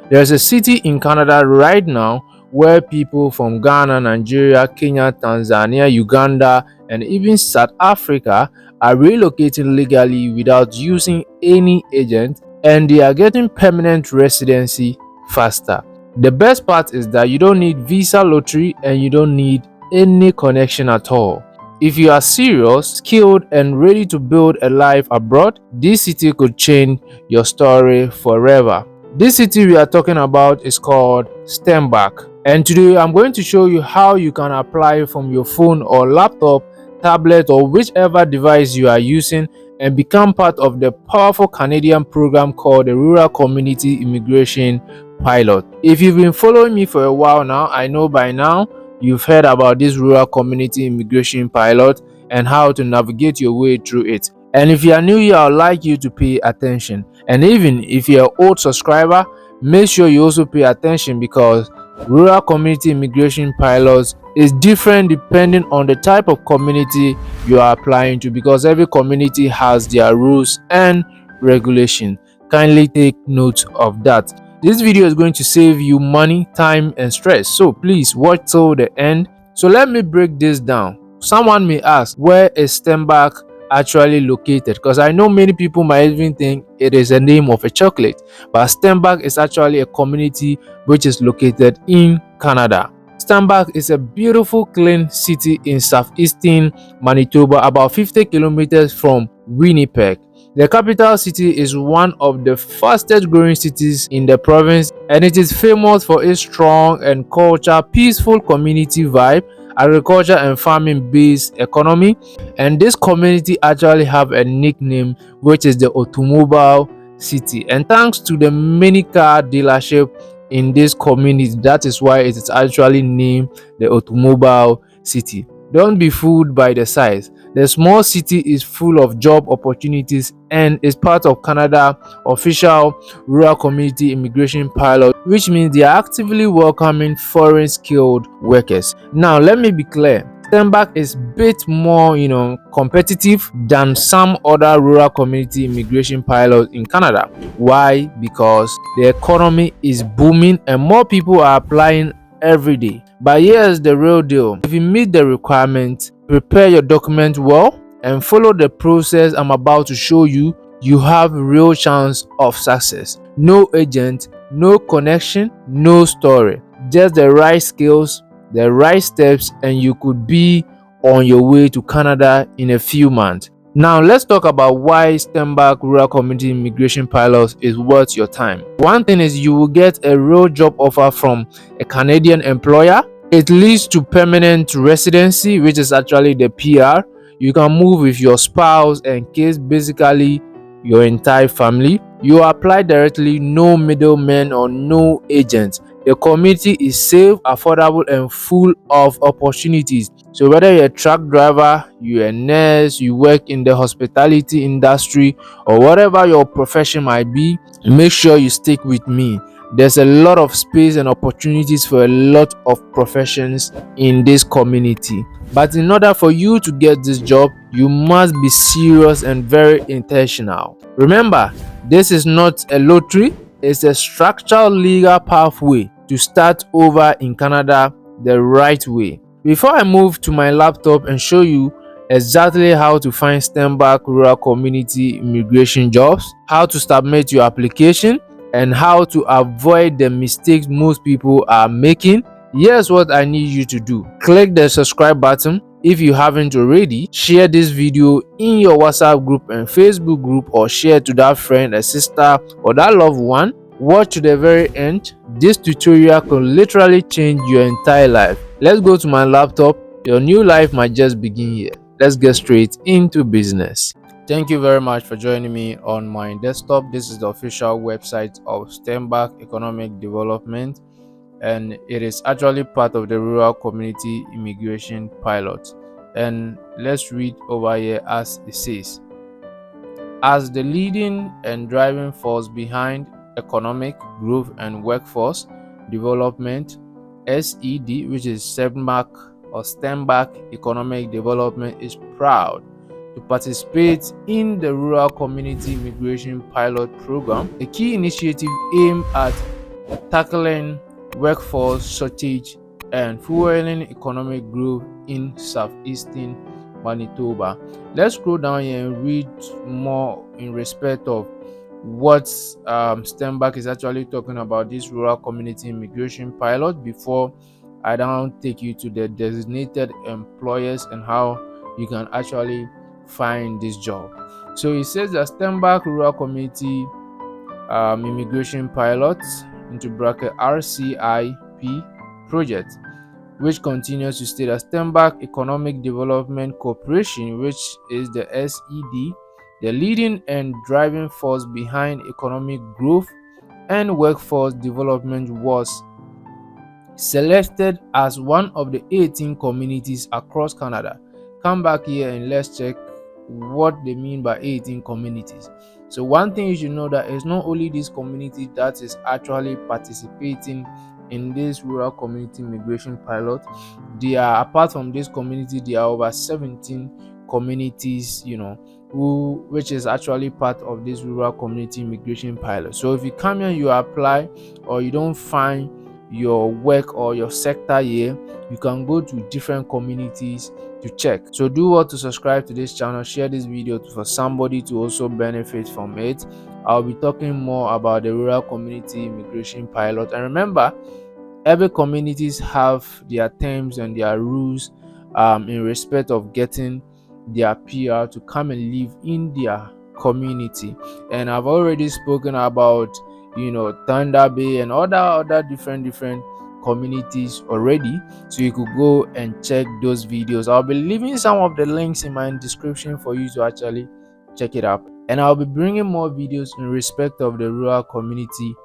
There's a city in Canada right now where people from Ghana, Nigeria, Kenya, Tanzania, Uganda, and even South Africa are relocating legally without using any agent, and they are getting permanent residency faster. The best part is that you don't need visa lottery and you don't need any connection at all. If you are serious, skilled, and ready to build a life abroad, this city could change your story forever. This city we are talking about is called Steinbach, and today I'm going to show you how you can apply from your phone or laptop, tablet, or whichever device you are using and become part of the powerful Canadian program called the Rural Community Immigration Pilot. If you've been following me for a while now, I know by now you've heard about this Rural Community Immigration Pilot and how to navigate your way through it. And if you are new here, I'd like you to pay attention. And even if you're an old subscriber, make sure you also pay attention, because Rural Community Immigration Pilots is different depending on the type of community you are applying to, because every community has their rules and regulations. Kindly take note of that. This video is going to save you money, time, and stress, so please watch till the end. So let me break this down. Someone may ask, where is Steinbach actually located? Because I know many people might even think it is a name of a chocolate, but Steinbach is actually a community which is located in Canada. Steinbach is a beautiful, clean city in southeastern Manitoba, about 50 kilometers from Winnipeg. The capital city is one of the fastest growing cities in the province, and it is famous for its strong and peaceful community vibe, agriculture and farming based economy. And this community actually have a nickname, which is the automobile city, and thanks to the many car dealership in this community, that is why it is actually named the automobile city. Don't be fooled by the size. The small city is full of job opportunities and is part of Canada official Rural Community Immigration Pilot, which means they are actively welcoming foreign skilled workers. Now let me be clear. Steinbach is a bit more, competitive than some other rural community immigration pilots in Canada. Why? Because the economy is booming and more people are applying every day. But here's the real deal. If you meet the requirements, prepare your document well, and follow the process I'm about to show you, you have real chance of success. No agent, no connection, no story. Just the right skills, the right steps, and you could be on your way to Canada in a few months. Now let's talk about why Steinbach Rural Community Immigration Pilots is worth your time. One thing is you will get a real job offer from a Canadian employer. It leads to permanent residency, which is actually the PR. You can move with your spouse and kids, basically your entire family. You apply directly, no middlemen or no agents. The community is safe, affordable, and full of opportunities. So whether you're a truck driver, you're a nurse, you work in the hospitality industry, or whatever your profession might be, make sure you stick with me. There's a lot of space and opportunities for a lot of professions in this community. But in order for you to get this job, you must be serious and very intentional. Remember, this is not a lottery, it's a structured legal pathway to start over in Canada the right way. Before I move to my laptop and show you exactly how to find Steinbach Rural Community Immigration jobs, how to submit your application, and how to avoid the mistakes most people are making, here's what I need you to do. Click the subscribe button if you haven't already. Share this video in your WhatsApp group and Facebook group, or share to that friend, a sister, or that loved one. Watch to the very end. This tutorial could literally change your entire life. Let's go to my laptop. Your new life might just begin here. Let's get straight into business. Thank you very much for joining me on my desktop. This is the official website of Steinbach Economic Development, and it is actually part of the Rural Community Immigration Pilot. And let's read over here as it says. As the leading and driving force behind economic growth and workforce development, SED, which is Steinbach Economic Development, is proud to participate in the Rural Community Immigration Pilot Program, a key initiative aimed at tackling workforce shortage and fueling economic growth in southeastern Manitoba. Let's scroll down here and read more in respect of what Steinbach is actually talking about this rural community immigration pilot before I now take you to the designated employers and how you can actually find this job. So it says that Steinbach rural community immigration pilot into bracket RCIP project, which continues to state that Steinbach Economic Development Corporation, which is the SED, the leading and driving force behind economic growth and workforce development, was selected as one of the 18 communities across Canada. Come back here and let's check what they mean by 18 communities. So one thing you should know that it's not only this community that is actually participating in this rural community migration pilot. They are, apart from this community, there are over 17 communities, which is actually part of this rural community migration pilot. So if you come here, you apply, or you don't find your work or your sector here, you can go to different communities to check. So do what to subscribe to this channel, share this video for somebody to also benefit from it. I'll be talking more about the rural community immigration pilot, and remember, every communities have their terms and their rules in respect of getting their PR to come and live in their community. And I've already spoken about Thunder Bay and other different communities already, so you could go and check those videos. I'll be leaving some of the links in my description for you to actually check it out, and I'll be bringing more videos in respect of the rural community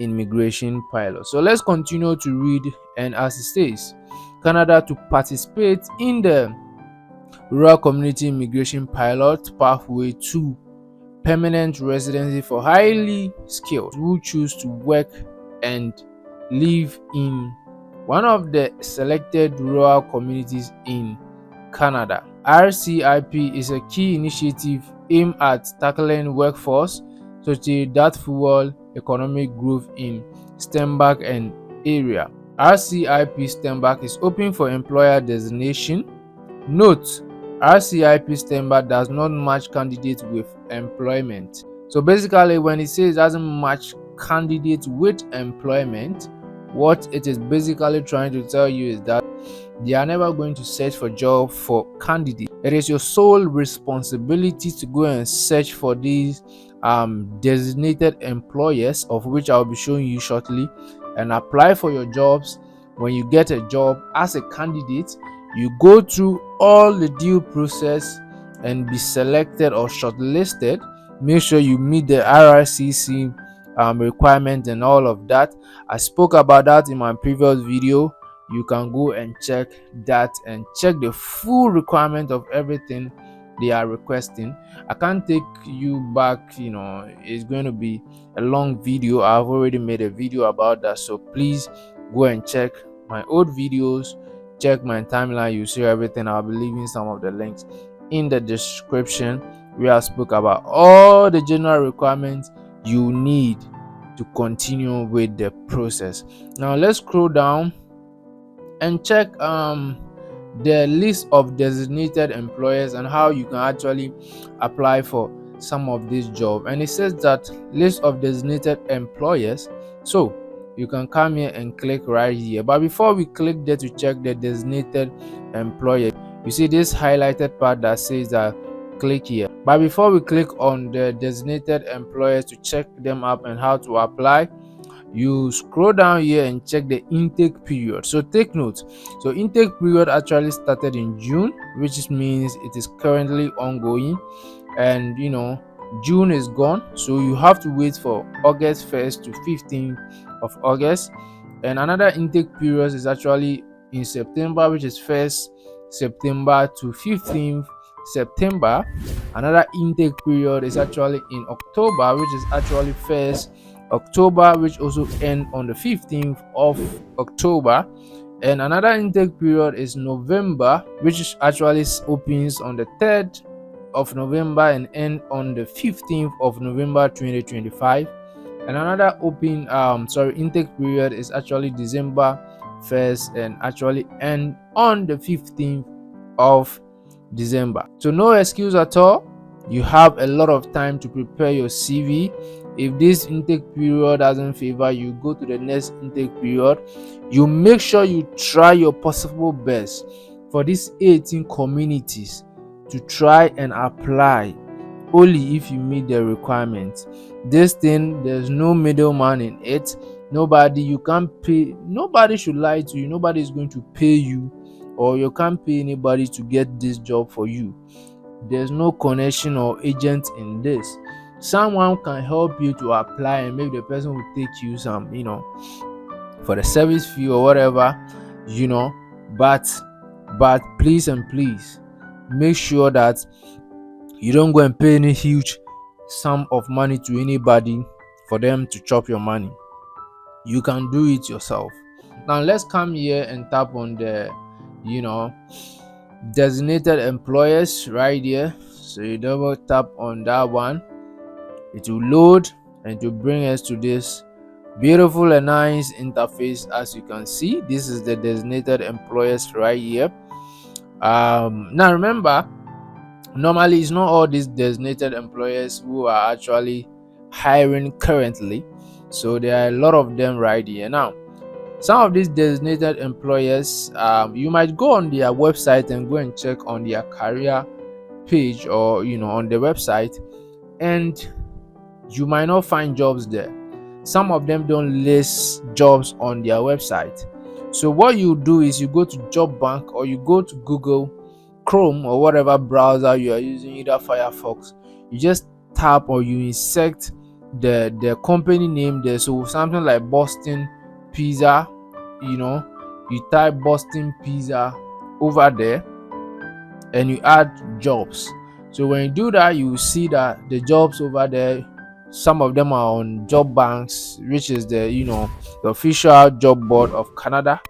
immigration pilot. So let's continue to read, and as it says, Canada to participate in the rural community immigration pilot pathway to permanent residency for highly skilled who choose to work and live in one of the selected rural communities in Canada. RCIP is a key initiative aimed at tackling workforce shortage that fuel economic growth in Steinbach and area. RCIP Steinbach is open for employer designation. Note: RCIP Steinbach does not match candidates with employment. So basically, when it says it doesn't match candidates with employment, what it is basically trying to tell you is that they are never going to search for job for candidates. It is your sole responsibility to go and search for these designated employers, of which I'll be showing you shortly, and apply for your jobs. When you get a job as a candidate, you go through all the due process and be selected or shortlisted. Make sure you meet the RRCC requirement and all of that. I spoke about that in my previous video. You can go and check that and check the full requirement of everything they are requesting. I can't take you back, it's going to be a long video. I've already made a video about that, so please go and check my old videos, check my timeline. You see everything. I'll be leaving some of the links in the description where I spoke about all the general requirements you need to continue with the process. Now let's scroll down and check the list of designated employers and how you can actually apply for some of this job. And it says that list of designated employers, so you can come here and click right here. But before we click there to check the designated employer, you see this highlighted part that says that click here. But before we click on the designated employers to check them up and how to apply, you scroll down here and check the intake period. So take note, so intake period actually started in June, which means it is currently ongoing, and June is gone, so you have to wait for August 1st to 15th of August. And another intake period is actually in September, which is 1st September to 15th September. Another intake period is actually in October, which is actually 1st October, which also end on the 15th of October. And another intake period is November, which actually opens on the 3rd of November and end on the 15th of November 2025. And another open intake period is actually December 1st and actually end on the 15th of December. So no excuse at all. You have a lot of time to prepare your CV. If this intake period doesn't favor you, go to the next intake period. You make sure you try your possible best for these 18 communities to try and apply only if you meet the requirements. This thing, there's no middleman in it. Nobody, you can't pay, nobody should lie to you. Nobody is going to pay you, or you can't pay anybody to get this job for you. There's no connection or agent in this. Someone can help you to apply, and maybe the person will take you some, for the service fee or whatever, you know. But please and please make sure that you don't go and pay any huge sum of money to anybody for them to chop your money. You can do it yourself. Now let's come here and tap on the you know designated employers right here. So you double tap on that one, it will load and to bring us to this beautiful and nice interface. As you can see, this is the designated employers right here. Now remember, normally it's not all these designated employers who are actually hiring currently, so there are a lot of them right here. Now some of these designated employers, you might go on their website and go and check on their career page, or on the website, and you might not find jobs there. Some of them don't list jobs on their website. So what you do is you go to Job Bank, or you go to Google Chrome or whatever browser you are using, either Firefox. You just tap or you insert the company name there. So something like Boston Pizza, you type Boston Pizza over there and you add jobs. So when you do that, you will see that the jobs over there, some of them are on Job Banks, which is the official job board of Canada.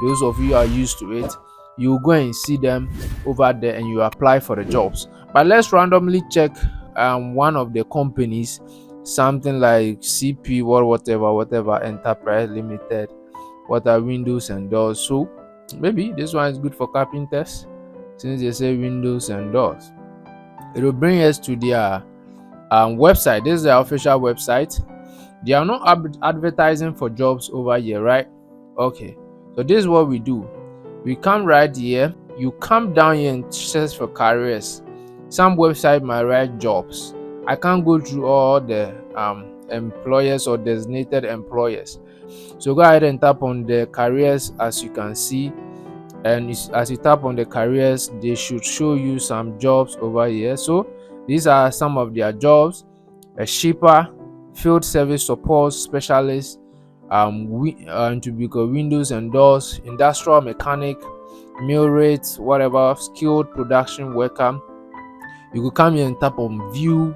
Those of you are used to it, you go and see them over there and you apply for the jobs. But let's randomly check one of the companies, something like CP or whatever Enterprise Limited, what are windows and doors. So maybe this one is good for carpenters, since they say windows and doors. It will bring us to their website. This is their official website. They are not advertising for jobs over here, right? Okay, so this is what we do. We come right here, you come down here and search for careers. Some website might write jobs. I can't go through all the employers or designated employers, so go ahead and tap on the careers. As you can see, and as you tap on the careers, they should show you some jobs over here. So these are some of their jobs: a shipper, field service support specialist, to be called windows and doors, industrial mechanic, mill rates, whatever, skilled production worker. You could come here and tap on view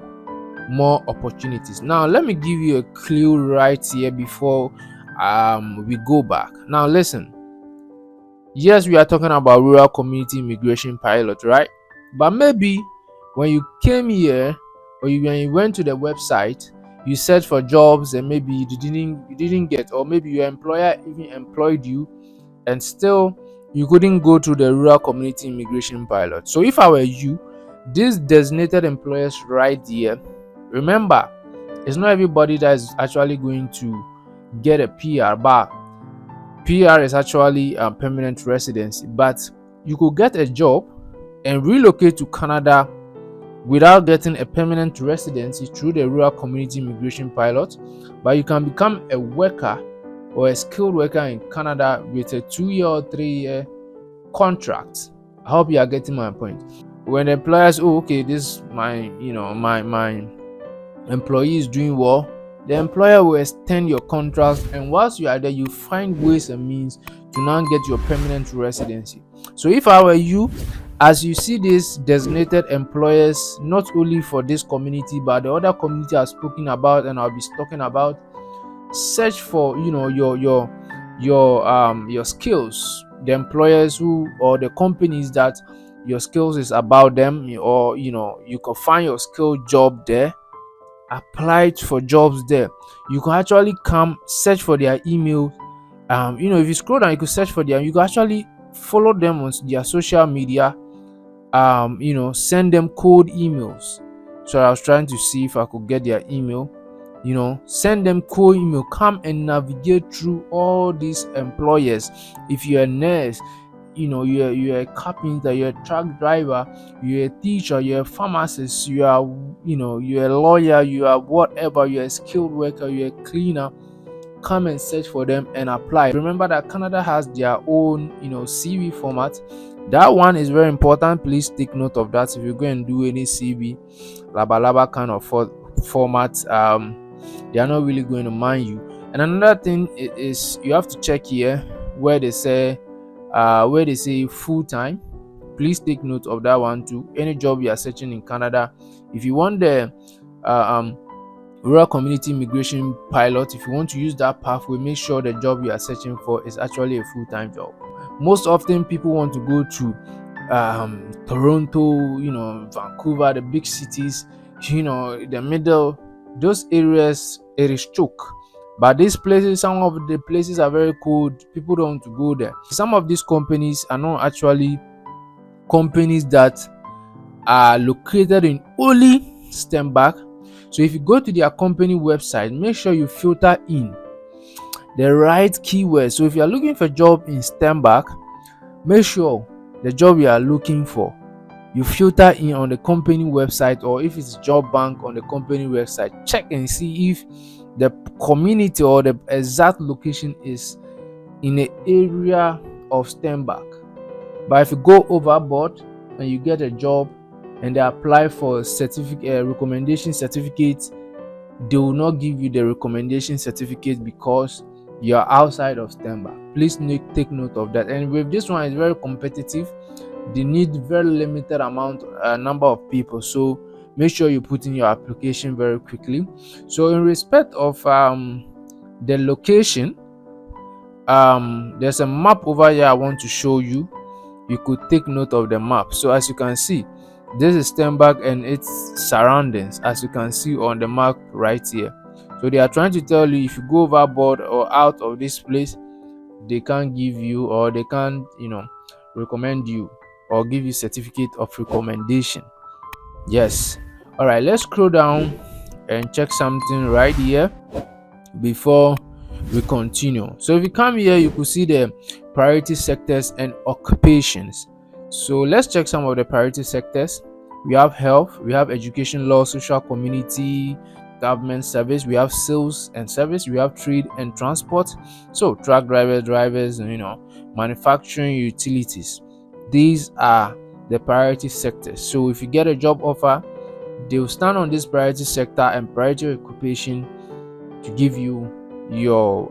more opportunities. Now let me give you a clue right here before we go back. Now listen, yes, we are talking about rural community immigration pilot, right? But maybe when you came here, or when you went to the website, you searched for jobs and maybe you didn't get, or maybe your employer even employed you and still you couldn't go to the rural community immigration pilot. So if I were you, these designated employers right here, remember, it's not everybody that is actually going to get a PR, but PR is actually a permanent residency. But you could get a job and relocate to Canada without getting a permanent residency through the rural community immigration pilot, but you can become a worker or a skilled worker in Canada with a 2-year or 3-year contract. I hope you are getting my point. When the employers, okay, this my employee is doing well, the employer will extend your contract, and whilst you are there, you find ways and means to now get your permanent residency. So if I were you, as you see these designated employers, not only for this community but the other community I've spoken about and I'll be talking about, search for your skills, the employers who, or the companies that your skills is about them, or you can find your skill job there, applied for jobs there. You can actually come search for their email. If you scroll down, you could search for them. You can actually follow them on their social media. Send them cold emails. So I was trying to see if I could get their email. Send them cold email. Come and navigate through all these employers. If you're a nurse, you're a carpenter, you're a truck driver, you're a teacher, you're a pharmacist, you're a lawyer, you are whatever, you're a skilled worker, you're a cleaner. Come and search for them and apply. Remember that Canada has their own CV format. That one is very important. Please take note of that. If you're going to do any CV laba kind of format, they are not really going to mind you. And another thing is you have to check here where they say full time. Please take note of that one too. Any job you are searching in Canada, if you want the rural community immigration pilot, if you want to use that pathway, make sure the job you are searching for is actually a full-time job. Most often people want to go to Toronto, Vancouver, the big cities, the middle, those areas, it is choke. But these places, some of the places are very cold. People don't want to go there. Some of these companies are not actually companies that are located in only Steinbach. So if you go to their company website, make sure you filter in the right keywords. So if you are looking for a job in Steinbach, make sure the job you are looking for, you filter in on the company website, or if it's job bank on the company website, check and see if the community or the exact location is in the area of Steinbach. But if you go overboard and you get a job and they apply for recommendation certificate, they will not give you the recommendation certificate because you are outside of Steinbach. Please take note of that. And with this one, it's very competitive. They need very limited number of people, so make sure you put in your application very quickly. So in respect of the location, there's a map over here I want to show you. You could take note of the map. So as you can see, this is Steinbach and its surroundings, as you can see on the map right here. So they are trying to tell you, if you go overboard or out of this place, they can't give you, or they can't recommend you or give you certificate of recommendation. Yes. All right, let's scroll down and check something right here before we continue. So if you come here, you could see the priority sectors and occupations. So let's check some of the priority sectors. We have health, we have education, law, social, community, government service, we have sales and service, we have trade and transport. So truck drivers, manufacturing, utilities. These are the priority sectors. So if you get a job offer, they will stand on this priority sector and priority occupation to give you your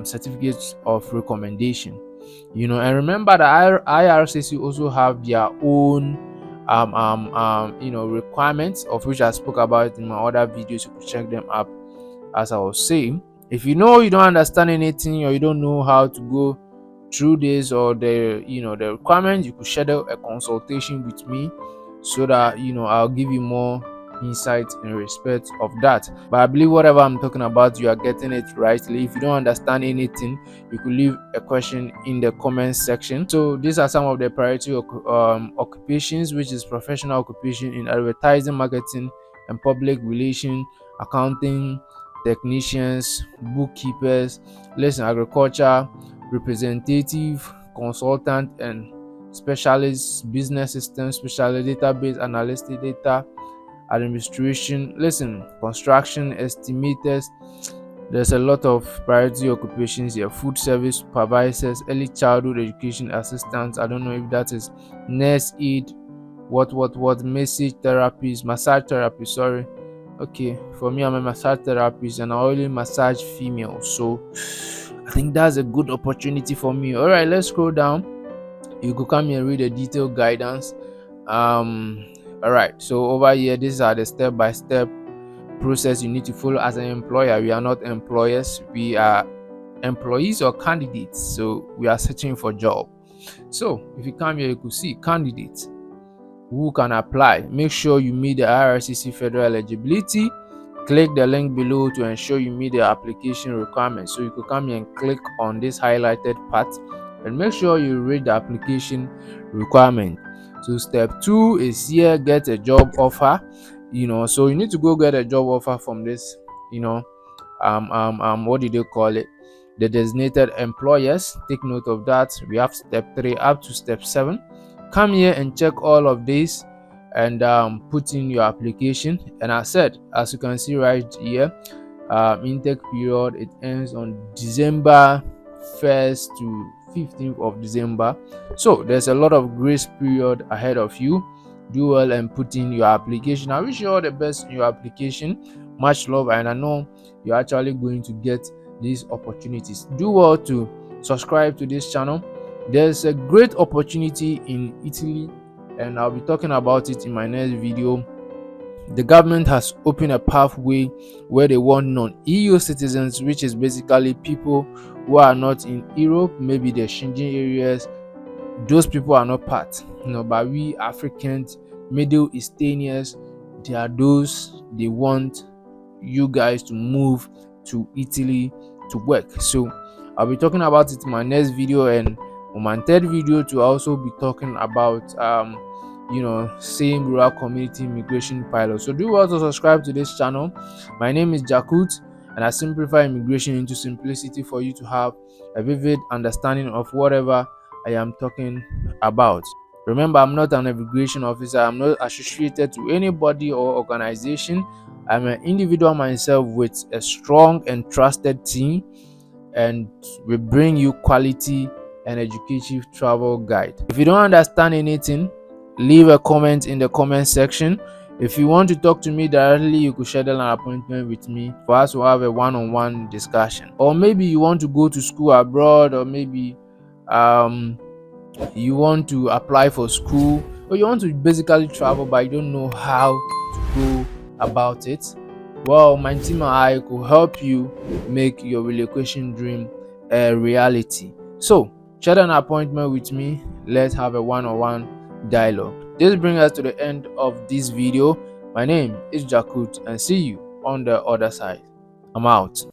certificates of recommendation. And remember that IRCC also have their own requirements, of which I spoke about in my other videos. You could check them up. As I was saying, if you don't understand anything, or you don't know how to go through this, or the requirements, you could schedule a consultation with me, so that I'll give you more insight in respect of that. But I believe whatever I'm talking about, you are getting it rightly. If you don't understand anything, you could leave a question in the comment section. So these are some of the priority occupations, which is professional occupation in advertising, marketing and public relations, accounting, technicians, bookkeepers, agriculture, representative, consultant and specialist, business system specialist, database analyst, data administration, construction estimators. There's a lot of priority occupations here. Food service supervisors, early childhood education assistants, I don't know if that is nurse aid, message therapist, massage therapist, sorry. Okay, for me, I'm a massage therapist and I only massage females, so I think that's a good opportunity for me. All right, let's scroll down. You could come here and read the detailed guidance. All right, so over here, these are the step-by-step process you need to follow as an employer. We are not employers, we are employees or candidates, so we are searching for job. So if you come here, you could see candidates who can apply. Make sure you meet the IRCC federal eligibility Click the link below to ensure you meet the application requirements. So you could come here and click on this highlighted part and make sure you read the application requirement. So step 2 is here, get a job offer. So you need to go get a job offer from this, what do they call it, the designated employers. Take note of that. We have step 3 up to step 7. Come here and check all of this and put in your application. And I said, as you can see right here, intake period, it ends on December 1st to 15th of December. So there's a lot of grace period ahead of you. Do well and put in your application. I wish you all the best in your application. Much love, and I know you're actually going to get these opportunities. Do well to subscribe to this channel. There's a great opportunity in Italy, and I'll be talking about it in my next video. The government has opened a pathway where they want non-EU citizens, which is basically people who are not in Europe, maybe the Schengen areas. Those people are not part, but we Africans, Middle Easterners, they are those they want you guys to move to Italy to work. So I'll be talking about it in my next video, and on my third video to also be talking about same rural community immigration pilot. So do also subscribe to this channel. My name is Jakut, and I simplify immigration into simplicity for you to have a vivid understanding of whatever I am talking about. Remember, I'm not an immigration officer. I'm not associated to anybody or organization. I'm an individual myself with a strong and trusted team, and we bring you quality and educative travel guide. If you don't understand anything, leave a comment in the comment section. If you want to talk to me directly, you could schedule an appointment with me for us to have a one-on-one discussion. Or maybe you want to go to school abroad, or maybe you want to apply for school, or you want to basically travel but you don't know how to go about it. Well, my team and I could help you make your relocation dream a reality. So schedule an appointment with me. Let's have a one-on-one dialogue. This brings us to the end of this video. My name is Jakut, and see you on the other side. I'm out.